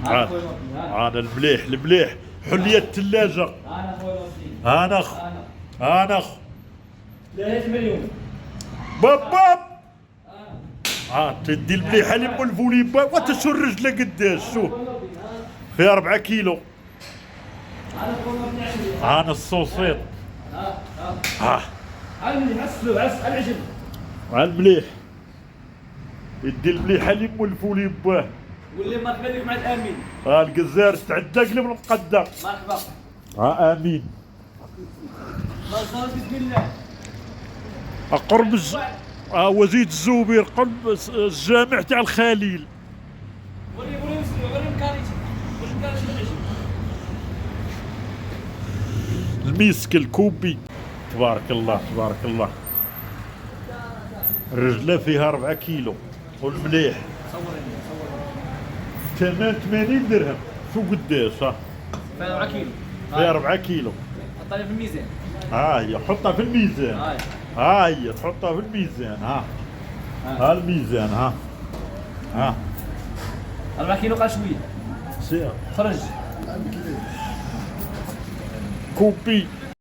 هذا المليح المليح حلية الثلاجة. انا اخ 3 مليون. باب تدي المليحة اللي الفولي باب وتشو الرجلة قداش شوف فيها 4 كيلو. انا الصوصيط العجل المليح يدي المليحة اللي الفولي باه. واللي مرحبا بك مع الامين. القزار استعد قلب المقدم. مرحبا. امين. بسم الله. قرب وزيد الزوبير قرب الجامع تاع الخليل. وري مكانيتي العجل. الميسك الكوبي تبارك الله تبارك الله. الرجلة فيها 4 كيلو والمليح ثمن 80 درهم. شو قداش فيها 4 كيلو. فيها 4 كيلو. حطها في الميزان. هي حطها في الميزان. هي تحطها في الميزان. ها الميزان. ها 4 كيلو قال شويه. سير خرج كوبي